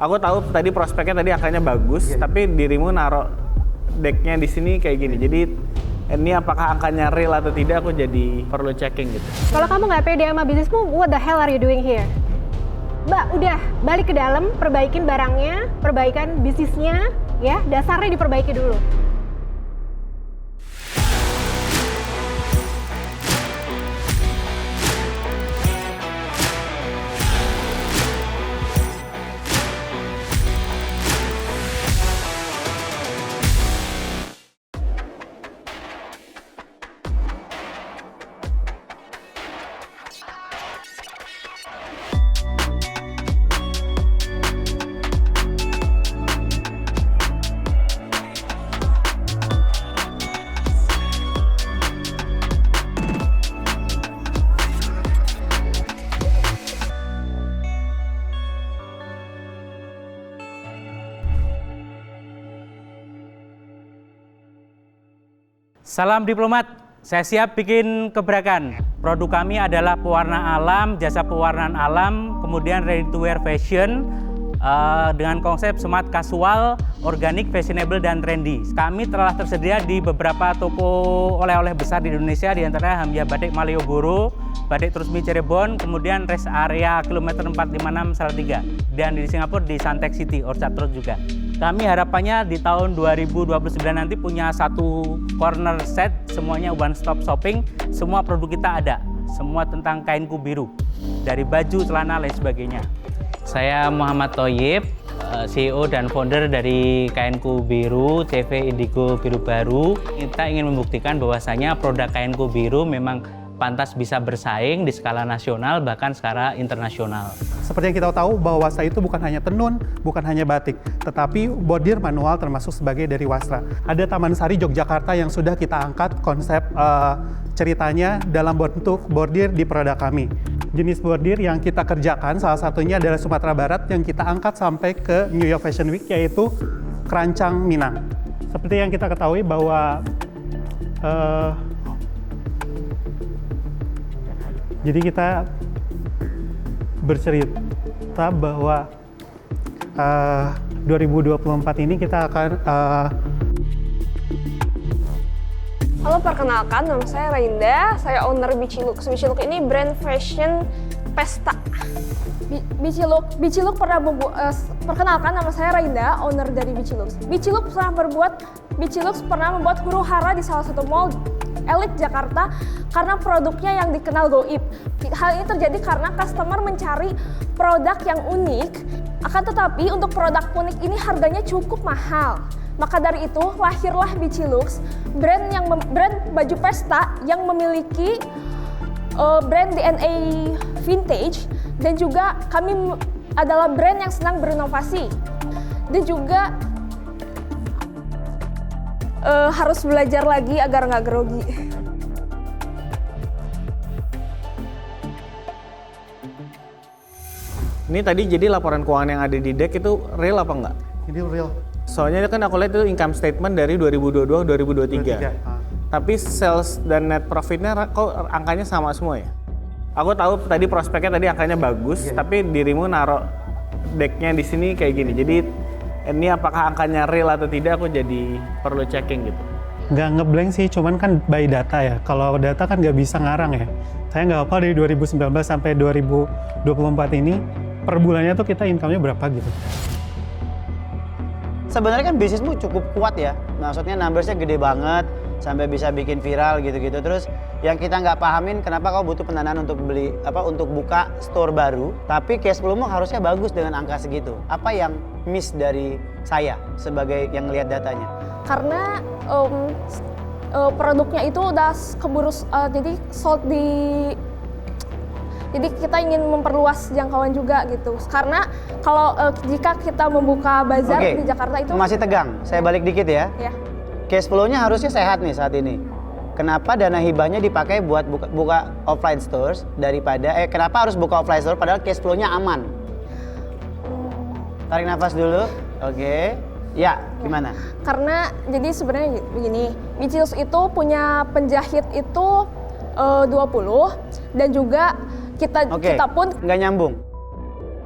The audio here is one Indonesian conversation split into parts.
Aku tahu tadi prospeknya tadi angkanya bagus, tapi dirimu naruh decknya di sini kayak gini. Jadi ini apakah angkanya real atau tidak, aku jadi perlu checking gitu. Kalau kamu nggak pede sama bisnismu, what the hell are you doing here? Mbak, udah balik ke dalam, perbaikin barangnya, perbaikan bisnisnya, ya dasarnya diperbaiki dulu. Salam diplomat, saya siap bikin gebrakan. Produk kami adalah pewarna alam, jasa pewarnaan alam, kemudian ready to wear fashion dengan konsep smart casual, organik, fashionable, dan trendy. Kami telah tersedia di beberapa toko oleh-oleh besar di Indonesia, di antara Hamia Batik Malioboro, Batik Trusmi Cirebon, kemudian rest area kilometer 456 Salatiga, dan di Singapura di Suntec City, Orchard Road juga. Kami harapannya di tahun 2029 nanti punya satu corner set, semuanya one stop shopping, semua produk kita ada, semua tentang kainku biru, dari baju, celana, lain sebagainya. Saya Muhammad Thoyib, CEO dan founder dari Kainku Biru, CV Indigo Biru Baru. Kita ingin membuktikan bahwasanya produk Kainku Biru memang pantas bisa bersaing di skala nasional, bahkan skala internasional. Seperti yang kita tahu bahwa wastra itu bukan hanya tenun, bukan hanya batik, tetapi bordir manual termasuk sebagai dari wastra. Ada Taman Sari Yogyakarta yang sudah kita angkat konsep ceritanya dalam bentuk bordir di produk kami. Jenis bordir yang kita kerjakan salah satunya adalah Sumatera Barat yang kita angkat sampai ke New York Fashion Week, yaitu Kerancang Minang. Seperti yang kita ketahui bahwa jadi kita bercerita bahwa 2024 ini kita akan Halo, perkenalkan, nama saya Rainda, saya owner Bici Looks. Bici Looks ini brand fashion pesta. Bici Looks pernah perkenalkan, nama saya Rainda, owner dari Bici Looks. Bici Looks pernah membuat huru hara di salah satu mall elit Jakarta karena produknya yang dikenal goib. Hal ini terjadi karena customer mencari produk yang unik, akan tetapi untuk produk unik ini harganya cukup mahal. Maka dari itu lahirlah Bici Looks, brand baju pesta yang memiliki brand DNA vintage, dan juga kami adalah brand yang senang berinovasi dan juga harus belajar lagi agar nggak grogi. Ini tadi jadi laporan keuangan yang ada di deck itu real apa enggak? ini real. Soalnya kan aku lihat itu income statement dari 2022-2023. Tapi sales dan net profitnya kok angkanya sama semua ya? Aku tahu tadi prospeknya tadi angkanya bagus, tapi dirimu naruh decknya di sini kayak gini. Jadi ini apakah angkanya real atau tidak, aku jadi perlu checking gitu. Nggak ngeblank sih, cuman kan by data ya. Kalau data kan nggak bisa ngarang ya. Saya nggak hafal dari 2019 sampai 2024 ini, per bulannya tuh kita income-nya berapa gitu. Sebenarnya kan bisnismu cukup kuat ya, maksudnya numbers-nya gede banget, sampai bisa bikin viral gitu-gitu. Terus yang kita nggak pahamin kenapa kau butuh pendanaan untuk untuk buka store baru, tapi cash flow-mu harusnya bagus dengan angka segitu. Apa yang miss dari saya sebagai yang lihat datanya? Karena produknya itu udah keburu jadi sold di. Jadi kita ingin memperluas jangkauan juga gitu. Karena kalau jika kita membuka bazar di Jakarta itu masih tegang. Saya balik dikit ya. Ya. Cash flow-nya harusnya sehat nih saat ini. Kenapa dana hibahnya dipakai buat buka offline stores daripada kenapa harus buka offline store padahal cash flow-nya aman? Tarik nafas dulu. Oke. Ya, gimana? Karena jadi sebenarnya begini, Bici Looks itu punya penjahit itu 20 dan juga kita pun nggak nyambung.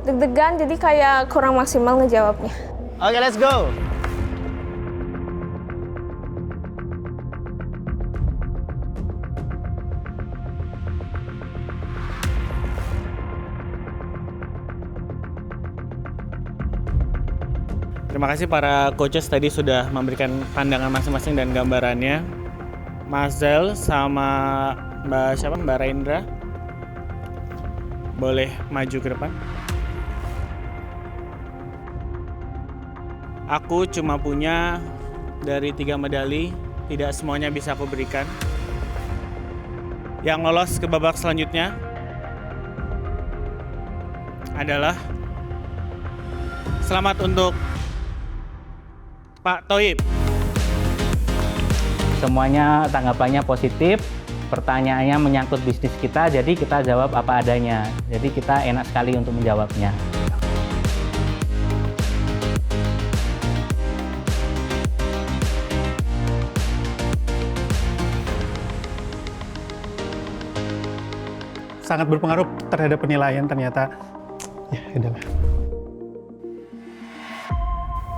deg-degan jadi kayak kurang maksimal ngejawabnya. Oke, let's go. Terima kasih para coaches tadi sudah memberikan pandangan masing-masing dan gambarannya. Mas Zel sama Mbak Raindra boleh maju ke depan. Aku cuma punya dari 3 medali, tidak semuanya bisa aku berikan. Yang lolos ke babak selanjutnya adalah selamat untuk Pak Thoib. Semuanya tanggapannya positif, pertanyaannya menyangkut bisnis kita, jadi kita jawab apa adanya. Jadi kita enak sekali untuk menjawabnya. Sangat berpengaruh terhadap penilaian ternyata. Ya, udahlah.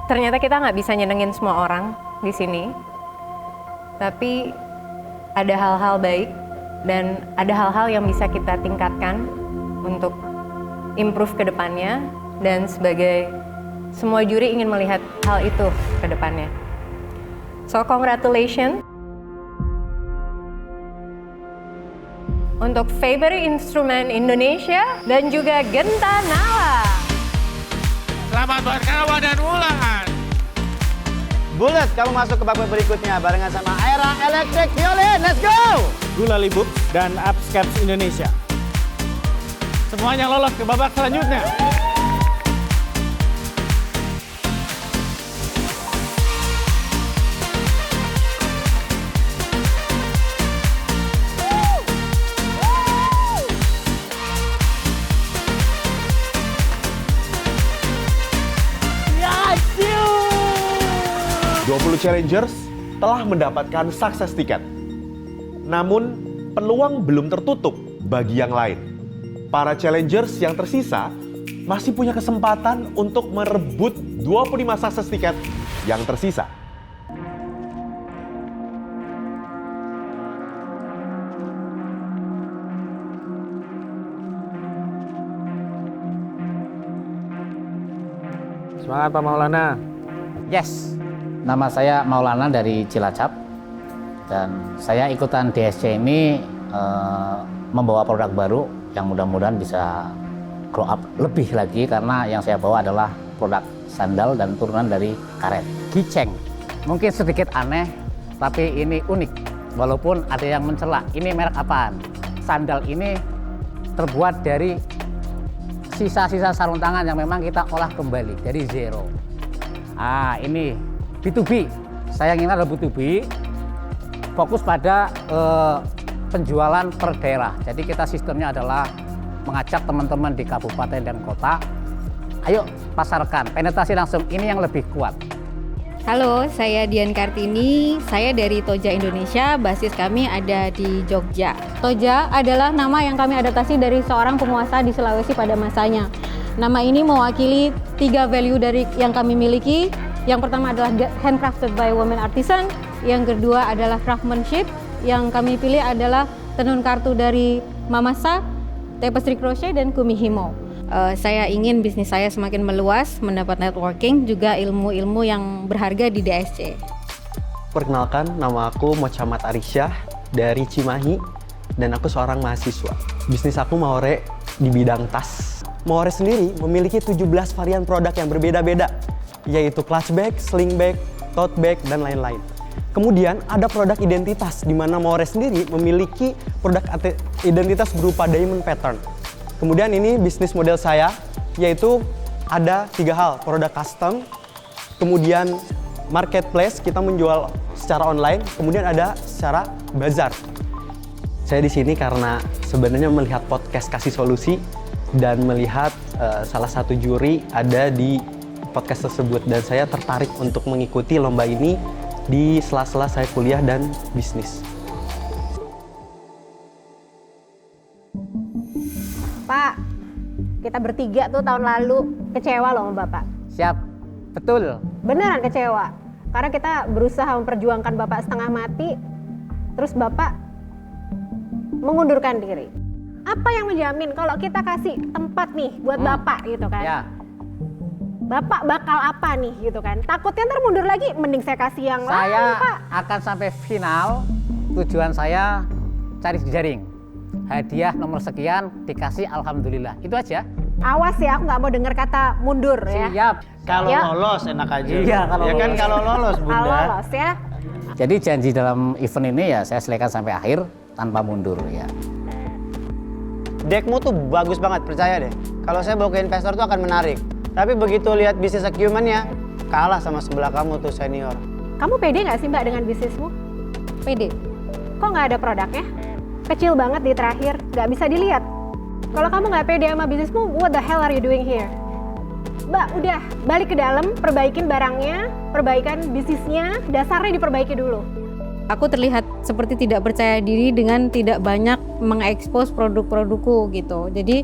Ternyata kita nggak bisa nyenengin semua orang di sini, tapi ada hal-hal baik dan ada hal-hal yang bisa kita tingkatkan untuk improve ke depannya, dan sebagai semua juri ingin melihat hal itu ke depannya. So congratulations untuk favorite instrument Indonesia dan juga Genta Nala. Selamat buat kawan dan ulangan. Bullet, kamu masuk ke babak berikutnya barengan sama Aera Electric Violin. Let's go! Gulali Book dan Upscaps Indonesia. Semuanya lolos ke babak selanjutnya. Challengers telah mendapatkan sukses tiket. Namun, peluang belum tertutup bagi yang lain. Para challengers yang tersisa masih punya kesempatan untuk merebut 25 sukses tiket yang tersisa. Semangat Pak Maulana. Yes, nama saya Maulana dari Cilacap dan saya ikutan DSC ini membawa produk baru yang mudah-mudahan bisa grow up lebih lagi, karena yang saya bawa adalah produk sandal dan turunan dari karet. Giceng, mungkin sedikit aneh tapi ini unik walaupun ada yang mencela, ini merek apaan? Sandal ini terbuat dari sisa-sisa sarung tangan yang memang kita olah kembali dari zero. Ini B2B, saya ingin ada B2B, fokus pada penjualan per daerah. Jadi kita sistemnya adalah mengajak teman-teman di kabupaten dan kota, ayo pasarkan, penetrasi langsung, ini yang lebih kuat. Halo, saya Dian Kartini, saya dari Toja Indonesia, basis kami ada di Jogja. Toja adalah nama yang kami adaptasi dari seorang penguasa di Sulawesi pada masanya. Nama ini mewakili 3 value dari yang kami miliki. Yang pertama adalah handcrafted by women artisan, yang kedua adalah craftsmanship, yang kami pilih adalah tenun kartu dari Mamasa, tapestry crochet, dan kumihimo. Saya ingin bisnis saya semakin meluas, mendapat networking, juga ilmu-ilmu yang berharga di DSC. Perkenalkan, nama aku Mochamat Arisha dari Cimahi, dan aku seorang mahasiswa. Bisnis aku Maore di bidang tas. Maore sendiri memiliki 17 varian produk yang berbeda-beda, yaitu clutch bag, sling bag, tote bag, dan lain-lain. Kemudian ada produk identitas, di mana Maore sendiri memiliki produk identitas berupa diamond pattern. Kemudian ini bisnis model saya, yaitu ada 3 hal, produk custom, kemudian marketplace, kita menjual secara online, kemudian ada secara bazar. Saya di sini karena sebenarnya melihat podcast Kasih Solusi dan melihat salah satu juri ada di podcast tersebut, dan saya tertarik untuk mengikuti lomba ini di sela-sela saya kuliah dan bisnis. Pak, Kita bertiga tuh tahun lalu kecewa loh sama Bapak. Siap, betul. Beneran kecewa. Karena kita berusaha memperjuangkan Bapak setengah mati, terus Bapak mengundurkan diri. Apa yang menjamin kalau kita kasih tempat nih buat Bapak gitu kan? Ya. Bapak bakal apa nih gitu kan? Takutnya ntar mundur lagi, mending saya kasih yang lain, Saya Pak. akan sampai final. Tujuan saya cari jaring. Hadiah nomor sekian dikasih alhamdulillah. Itu aja. Awas ya, aku nggak mau dengar kata mundur ya. Siap. Kalau Ya. lolos enak aja. Iya, kalau ya kan lolos. kalau lolos Bunda. Kalau lolos ya. Jadi janji dalam event ini ya saya selesaikan sampai akhir tanpa mundur ya. Deckmu tuh bagus banget, percaya deh. Kalau saya bawa ke investor tuh akan menarik. Tapi begitu lihat bisnis acumen-nya, kalah sama sebelah kamu tuh senior. Kamu pede nggak sih Mbak dengan bisnismu? Pede. Kok nggak ada produknya? Kecil banget di terakhir, nggak bisa dilihat. Kalau kamu nggak pede sama bisnismu, what the hell are you doing here? Mbak, udah balik ke dalam, perbaikin barangnya, perbaikan bisnisnya, dasarnya diperbaiki dulu. Aku terlihat seperti tidak percaya diri dengan tidak banyak mengekspos produk-produkku gitu. Jadi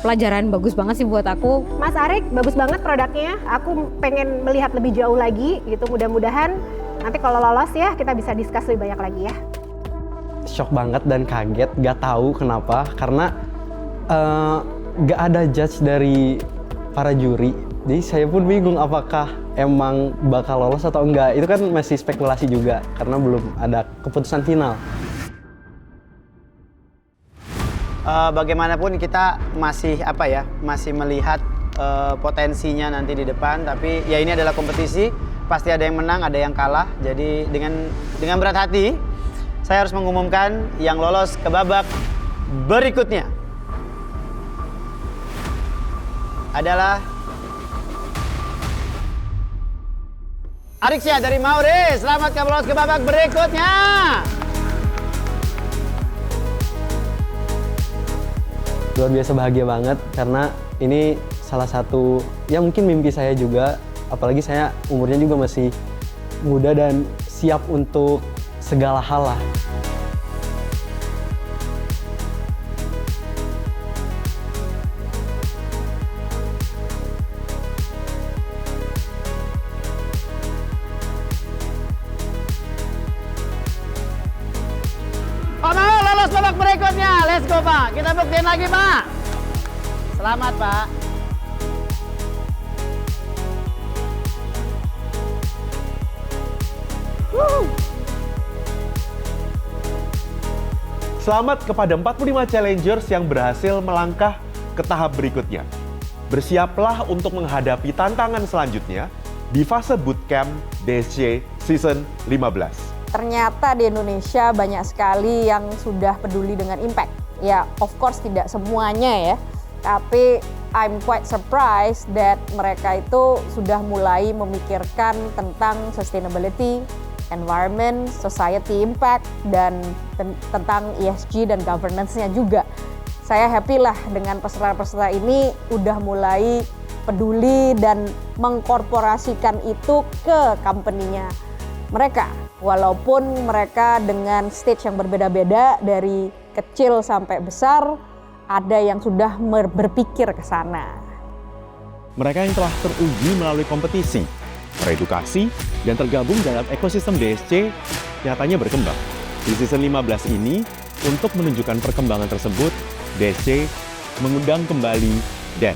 pelajaran bagus banget sih buat aku. Mas Arik, bagus banget produknya. Aku pengen melihat lebih jauh lagi gitu. Mudah-mudahan nanti kalau lolos ya kita bisa discuss lebih banyak lagi ya. Shock banget dan kaget, gak tahu kenapa karena gak ada judge dari para juri. Jadi saya pun bingung apakah emang bakal lolos atau enggak. Itu kan masih spekulasi juga karena belum ada keputusan final. Bagaimanapun kita masih masih melihat potensinya nanti di depan. Tapi ya ini adalah kompetisi, pasti ada yang menang, ada yang kalah. Jadi dengan berat hati, saya harus mengumumkan yang lolos ke babak berikutnya adalah Ariksyah dari Mauri. Selamat kamu lolos ke babak berikutnya. Luar biasa bahagia banget karena ini salah satu ya mungkin mimpi saya juga. Apalagi saya umurnya juga masih muda dan siap untuk segala hal lah. Pak mau lolos babak berikutnya. Let's go Pak. Kita buktiin lagi Pak. Selamat Pak. Selamat kepada 45 challengers yang berhasil melangkah ke tahap berikutnya. Bersiaplah untuk menghadapi tantangan selanjutnya di fase bootcamp DSC Season 15. Ternyata di Indonesia banyak sekali yang sudah peduli dengan impact. Ya, of course tidak semuanya ya. Tapi I'm quite surprised that mereka itu sudah mulai memikirkan tentang sustainability, environment, society impact, dan tentang ESG dan governance-nya juga. Saya happy lah dengan peserta-peserta ini udah mulai peduli dan mengkorporasikan itu ke company-nya mereka. Walaupun mereka dengan stage yang berbeda-beda dari kecil sampai besar, ada yang sudah berpikir ke sana. Mereka yang telah teruji melalui kompetisi, teredukasi, dan tergabung dalam ekosistem DSC nyatanya berkembang. Di season 15 ini, untuk menunjukkan perkembangan tersebut, DSC mengundang kembali Dan.